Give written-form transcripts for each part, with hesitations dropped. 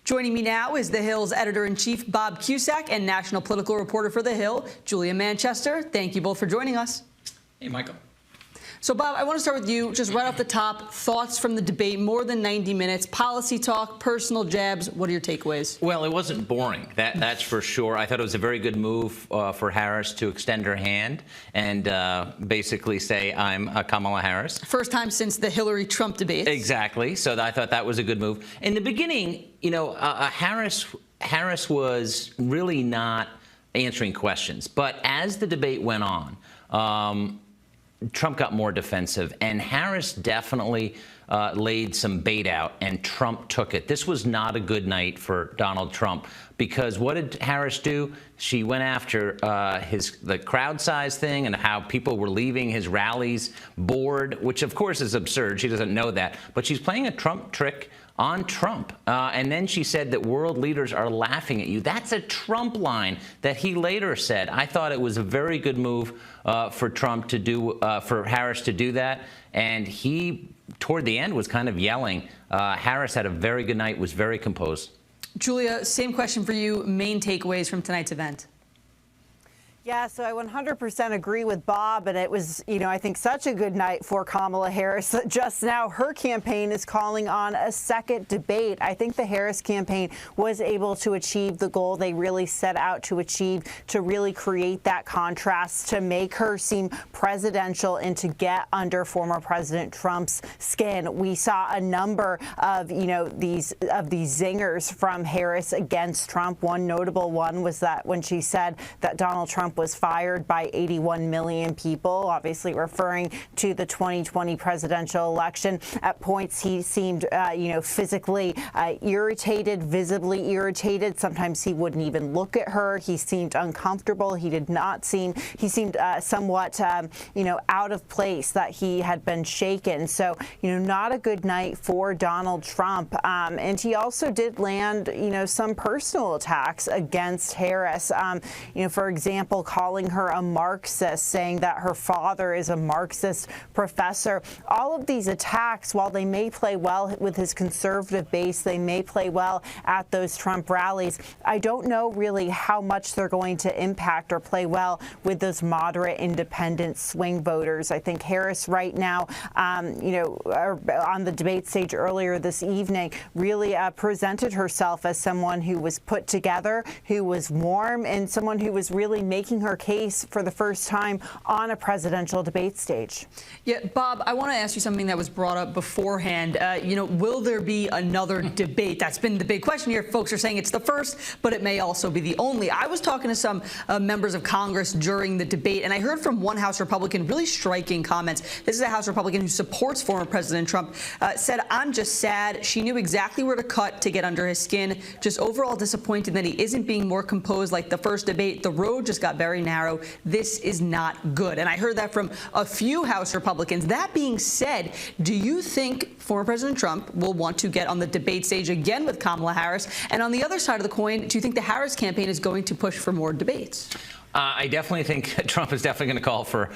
Joining me now is The Hill's editor-in-chief, Bob Cusack, and national political reporter for The Hill, Julia Manchester. Thank you both for joining us. Hey, Michael. So, Bob, I want to start with you. Just right off the top, thoughts from the debate, more than 90 minutes, policy talk, personal jabs. What are your takeaways? Well, it wasn't boring, that's for sure. I thought it was a very good move for Harris to extend her hand and basically say, I'm Kamala Harris. First time since the Hillary-Trump debates. Exactly. So I thought that was a good move. In the beginning, you know, Harris was really not answering questions. But as the debate went on, Trump got more defensive, and Harris definitely laid some bait out, and Trump took it. This was not a good night for Donald Trump, because what did Harris do? She went after the crowd size thing and how people were leaving his rallies bored, which of course is absurd. She doesn't know that, but she's playing a Trump trick on Trump. And then she said that world leaders are laughing at you. That's a Trump line that he later said. I thought it was a very good move for Trump to do, for Harris to do that. And he, toward the end, was kind of yelling. Harris had a very good night, was very composed. Julia, same question for you. Main takeaways from tonight's event? Yeah, so I 100% agree with Bob, and it was, you know, I think such a good night for Kamala Harris that just now her campaign is calling on a second debate. I think the Harris campaign was able to achieve the goal they really set out to achieve, to really create that contrast, to make her seem presidential and to get under former President Trump's skin. We saw a number of, you know, these zingers from Harris against Trump. One notable one was that when she said that Donald Trump was fired by 81 million people, obviously referring to the 2020 presidential election. At points, he seemed, you know, physically irritated, visibly irritated. Sometimes he wouldn't even look at her. He seemed uncomfortable. He seemed somewhat, you know, out of place, that he had been shaken. So, you know, not a good night for Donald Trump. And he also did land, you know, some personal attacks against Harris. You know, for example, calling her a Marxist, saying that her father is a Marxist professor. All of these attacks, while they may play well with his conservative base, they may play well at those Trump rallies, I don't know really how much they're going to impact or play well with those moderate independent swing voters. I think Harris right now, you know, on the debate stage earlier this evening, really presented herself as someone who was put together, who was warm, and someone who was really making her case for the first time on a presidential debate stage. Yeah, Bob, I want to ask you something that was brought up beforehand. You know, will there be another debate? That's been the big question here. Folks are saying it's the first, but it may also be the only. I was talking to some members of Congress during the debate, and I heard from one House Republican really striking comments. This is a House Republican who supports former President Trump, said, I'm just sad. She knew exactly where to cut to get under his skin. Just overall disappointed that he isn't being more composed like the first debate. The road just got very narrow. This is not good. And I heard that from a few House Republicans. That being said, do you think former President Trump will want to get on the debate stage again with Kamala Harris? And on the other side of the coin, do you think the Harris campaign is going to push for more debates? I definitely think Trump is definitely going to call for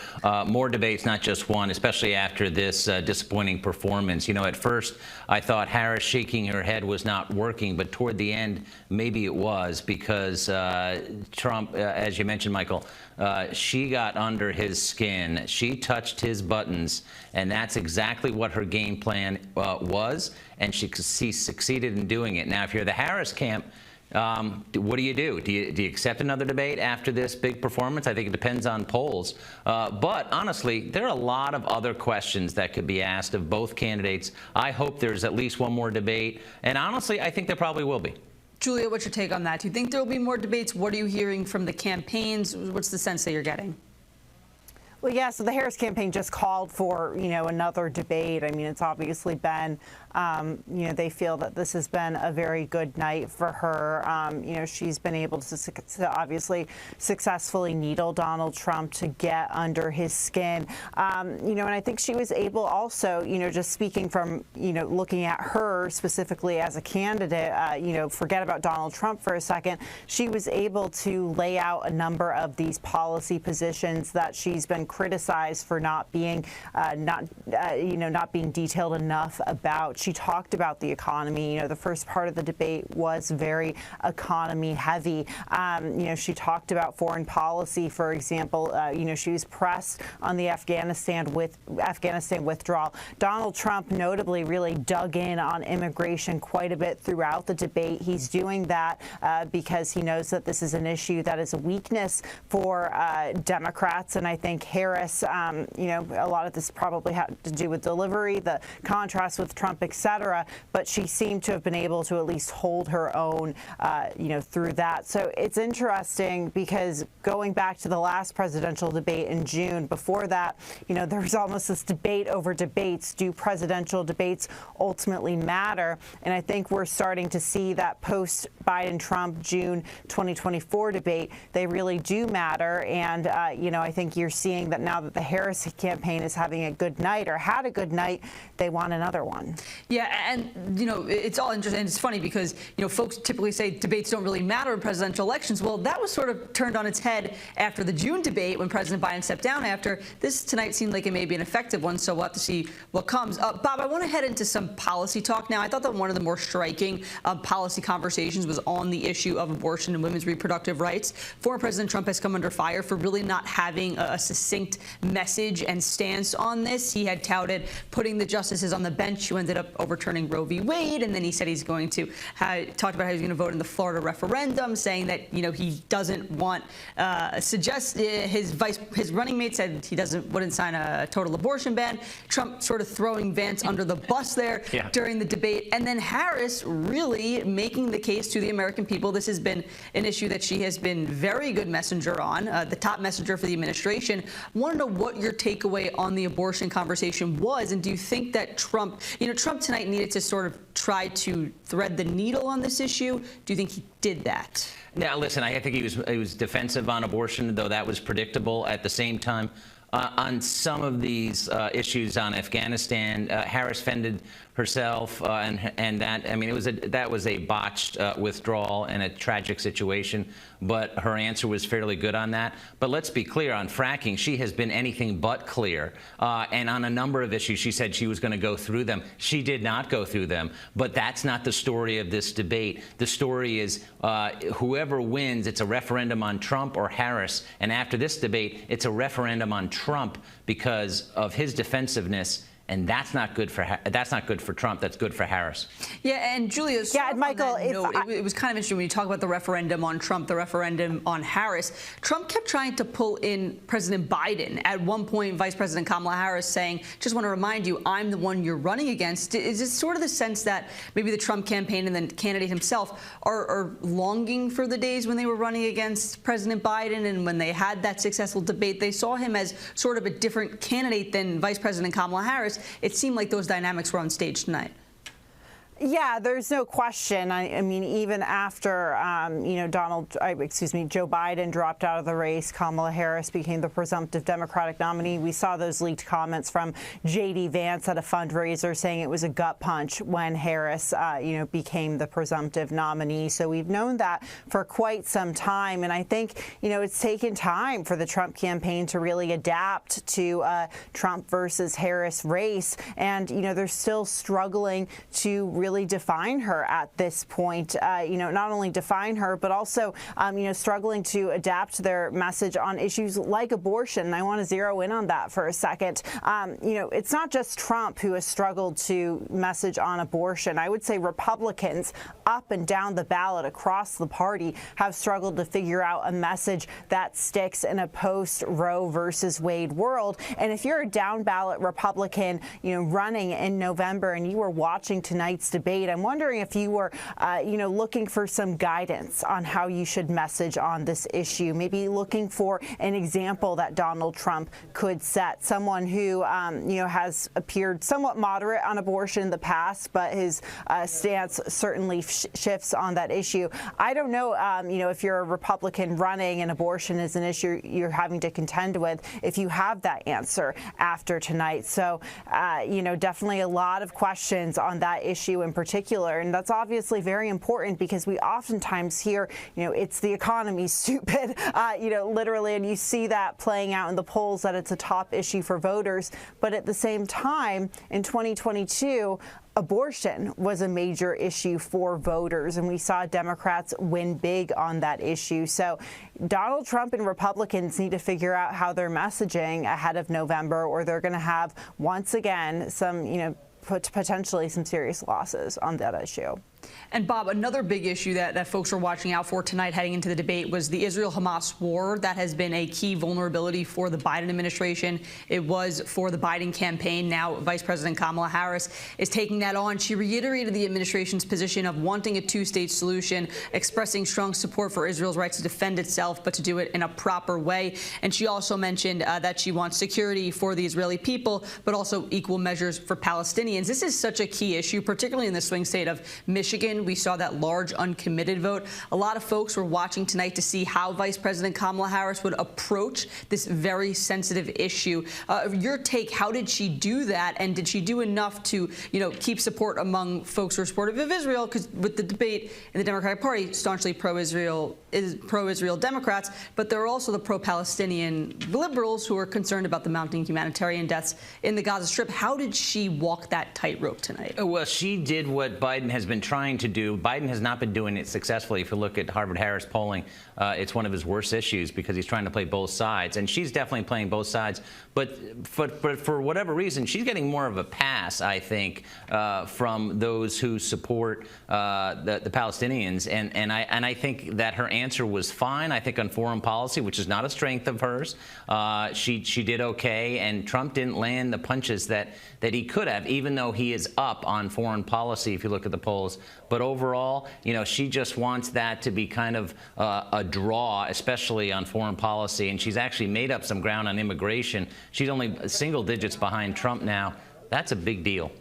more debates, not just one, especially after this disappointing performance. You know, at first I thought Harris shaking her head was not working, but toward the end, maybe it was, because Trump, as you mentioned, Michael, she got under his skin. She touched his buttons, and that's exactly what her game plan was, and she succeeded in doing it. Now, if you're the Harris camp, what do? Do you accept another debate after this big performance? I think it depends on polls. But honestly, there are a lot of other questions that could be asked of both candidates. I hope there's at least one more debate. And honestly, I think there probably will be. Julia, what's your take on that? Do you think there will be more debates? What are you hearing from the campaigns? What's the sense that you're getting? Well, yeah, so the Harris campaign just called for, you know, another debate. I mean, it's obviously been, you know, they feel that this has been a very good night for her. You know, she's been able to obviously successfully needle Donald Trump to get under his skin. You know, and I think she was able also, you know, just speaking from, you know, looking at her specifically as a candidate, you know, forget about Donald Trump for a second. She was able to lay out a number of these policy positions that she's been criticized for not being, not being detailed enough about. she talked about the economy. The first part of the debate was very economy heavy. She talked about foreign policy, for example. She was pressed on the Afghanistan withdrawal. Donald Trump notably really dug in on immigration quite a bit throughout the debate. He's doing that because he knows that this is an issue that is a weakness for Democrats. And I think Harris, a lot of this probably had to do with delivery, the contrast with Trump, et cetera. But she seemed to have been able to at least hold her own, through that. So it's interesting because going back to the last presidential debate in June, before that, there was almost this debate over debates. Do presidential debates ultimately matter? And I think we're starting to see that post-Biden-Trump June 2024 debate, they really do matter. And, I think you're seeing that now that the Harris campaign is having a good night or had a good night, they want another one. Yeah, and, it's all interesting. And it's funny because, folks typically say debates don't really matter in presidential elections. Well, that was sort of turned on its head after the June debate when President Biden stepped down after. This tonight seemed like it may be an effective one, so we'll have to see what comes. Bob, I want to head into some policy talk now. I thought that one of the more striking policy conversations was on the issue of abortion and women's reproductive rights. Former President Trump has come under fire for really not having a succinct message and stance on this. He had touted putting the justices on the bench who ended up overturning Roe v. Wade, and then he said he's going to talked about how he's going to vote in the Florida referendum, saying that he doesn't want his running mate said he wouldn't sign a total abortion ban. Trump sort of throwing Vance under the bus there during the debate, and then Harris really making the case to the American people. This has been an issue that she has been very good messenger on, the top messenger for the administration. I want to know what your takeaway on the abortion conversation was, and do you think that Trump tonight needed to sort of try to thread the needle on this issue? Do you think he did that? Now, listen, I think he was defensive on abortion, though that was predictable. At the same time, on some of these issues on Afghanistan, Harris fended herself, and that, I mean, that was a botched withdrawal and a tragic situation, but her answer was fairly good on that. But let's be clear, on fracking, she has been anything but clear, and on a number of issues, she said she was going to go through them. She did not go through them, but that's not the story of this debate. The story is whoever wins, it's a referendum on Trump or Harris, and after this debate, it's a referendum on Trump because of his defensiveness. And that's not good for Trump. That's good for Harris. Yeah, and Julia, and Michael, it was kind of interesting when you talk about the referendum on Trump, the referendum on Harris. Trump kept trying to pull in President Biden. At one point, Vice President Kamala Harris saying, "Just want to remind you, I'm the one you're running against." Is it sort of the sense that maybe the Trump campaign and the candidate himself are longing for the days when they were running against President Biden, and when they had that successful debate, they saw him as sort of a different candidate than Vice President Kamala Harris? It seemed like those dynamics were on stage tonight. Yeah, there's no question. I mean, even after, Joe Biden dropped out of the race, Kamala Harris became the presumptive Democratic nominee. We saw those leaked comments from J.D. Vance at a fundraiser saying it was a gut punch when Harris, became the presumptive nominee. So we've known that for quite some time. And I think, it's taken time for the Trump campaign to really adapt to Trump versus Harris race. And, they're still struggling to really define her at this point, not only define her, but also, struggling to adapt their message on issues like abortion. And I want to zero in on that for a second. It's not just Trump who has struggled to message on abortion. I would say Republicans up and down the ballot across the party have struggled to figure out a message that sticks in a post-Roe versus Wade world. And if you're a down ballot Republican, running in November and you were watching tonight's debate, I'm wondering if you were, looking for some guidance on how you should message on this issue, maybe looking for an example that Donald Trump could set, someone who, has appeared somewhat moderate on abortion in the past, but his stance certainly shifts on that issue. I don't know, if you're a Republican running and abortion is an issue you're having to contend with, if you have that answer after tonight. So, definitely a lot of questions on that issue issue in particular. And that's obviously very important because we oftentimes hear, it's the economy, stupid, literally, and you see that playing out in the polls that it's a top issue for voters. But at the same time, in 2022, abortion was a major issue for voters, and we saw Democrats win big on that issue. So Donald Trump and Republicans need to figure out how they're messaging ahead of November, or they're going to have, once again, some, potentially some serious losses on that issue. And Bob, another big issue that folks are watching out for tonight heading into the debate was the Israel-Hamas war. That has been a key vulnerability for the Biden administration. It was for the Biden campaign. Now Vice President Kamala Harris is taking that on. She reiterated the administration's position of wanting a two-state solution, expressing strong support for Israel's right to defend itself, but to do it in a proper way. And she also mentioned that she wants security for the Israeli people, but also equal measures for Palestinians. This is such a key issue, particularly in the swing state of Michigan. We saw that large uncommitted vote. A lot of folks were watching tonight to see how Vice President Kamala Harris would approach this very sensitive issue. Your take, how did she do that? And did she do enough to, keep support among folks who are supportive of Israel? Because with the debate in the Democratic Party, staunchly pro-Israel Democrats, but there are also the pro-Palestinian liberals who are concerned about the mounting humanitarian deaths in the Gaza Strip. How did she walk that tightrope tonight? Well, she did what Biden has been trying to do. Biden has not been doing it successfully. If you look at Harvard-Harris polling, it's one of his worst issues because he's trying to play both sides, and she's definitely playing both sides. But for whatever reason, she's getting more of a pass, I think, from those who support the Palestinians. And I think that her answer was fine. I think on foreign policy, which is not a strength of hers, she did okay. And Trump didn't land the punches that he could have, even though he is up on foreign policy if you look at the polls. But overall, she just wants that to be kind of a draw, especially on foreign policy. And she's actually made up some ground on immigration. She's only single digits behind Trump now. That's a big deal.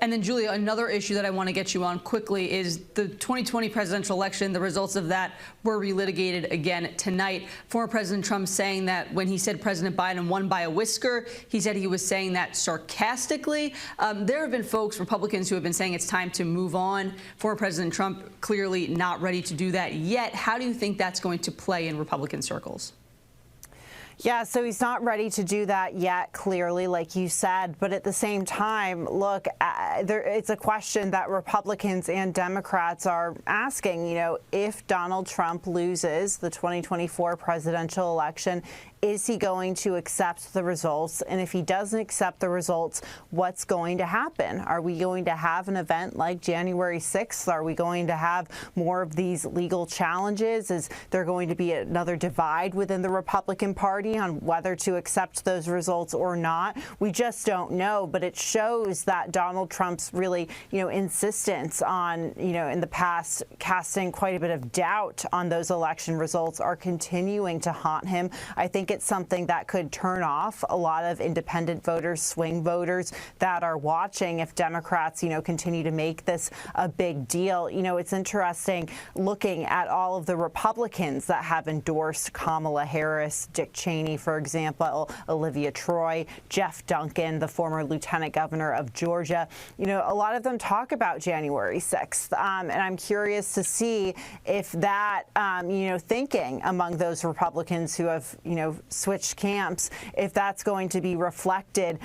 And then, Julia, another issue that I want to get you on quickly is the 2020 presidential election. The results of that were relitigated again tonight. Former President Trump saying that when he said President Biden won by a whisker, he said he was saying that sarcastically. There have been folks, Republicans, who have been saying it's time to move on. Former President Trump clearly not ready to do that yet. How do you think that's going to play in Republican circles? Yeah, so he's not ready to do that yet, clearly, like you said. But at the same time, look, it's a question that Republicans and Democrats are asking. If Donald Trump loses the 2024 presidential election, is he going to accept the results? And if he doesn't accept the results, what's going to happen? Are we going to have an event like January 6th? Are we going to have more of these legal challenges? Is there going to be another divide within the Republican Party on whether to accept those results or not? We just don't know. But it shows that Donald Trump's really, insistence on, in the past, casting quite a bit of doubt on those election results are continuing to haunt him. I think it's something that could turn off a lot of independent voters, swing voters that are watching if Democrats, continue to make this a big deal. It's interesting looking at all of the Republicans that have endorsed Kamala Harris, Dick Cheney, for example, Olivia Troy, Jeff Duncan, the former lieutenant governor of Georgia. A lot of them talk about January 6th. And I'm curious to see if that, thinking among those Republicans who have, switched camps, if that's going to be reflected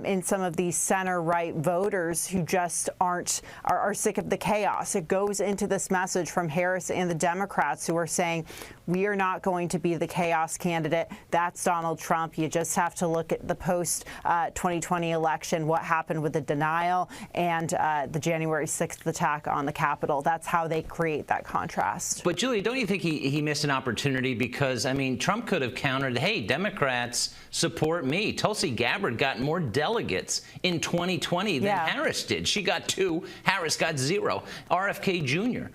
in some of these center-right voters who just are sick of the chaos. It goes into this message from Harris and the Democrats who are saying, we are not going to be the chaos candidate. That's Donald Trump. You just have to look at the post-2020 election, what happened with the denial and the January 6th attack on the Capitol. That's how they create that contrast. But, Julie, don't you think he missed an opportunity? Because, Trump could have countered, hey, Democrats support me. Tulsi Gabbard got more delegates in 2020 than Harris did. She got 2. Harris got 0. RFK Jr.,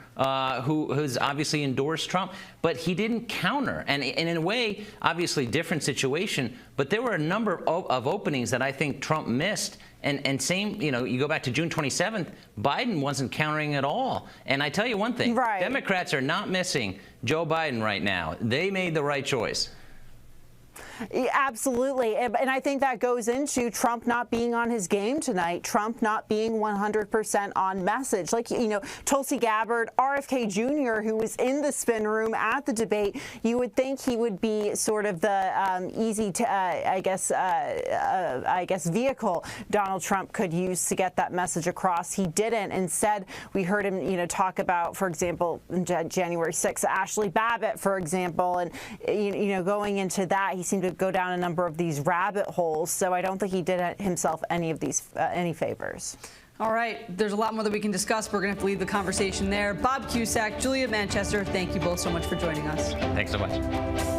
who's obviously endorsed Trump, but he didn't counter. And in a way, obviously different situation, but there were a number of openings that I think Trump missed. And same, you go back to June 27th, Biden wasn't countering at all. And I tell you one thing, Democrats are not missing Joe Biden right now. They made the right choice. Absolutely. And I think that goes into Trump not being on his game tonight, Trump not being 100% on message. Like, Tulsi Gabbard, RFK Jr., who was in the spin room at the debate, you would think he would be sort of the easy, vehicle Donald Trump could use to get that message across. He didn't. Instead, we heard him, talk about, for example, January 6th, Ashley Babbitt, for example, and, going into that, he seemed to go down a number of these rabbit holes. So I don't think he did himself any favors. All right. There's a lot more that we can discuss. We're going to have to leave the conversation there. Bob Cusack, Julia Manchester, thank you both so much for joining us. Thanks so much.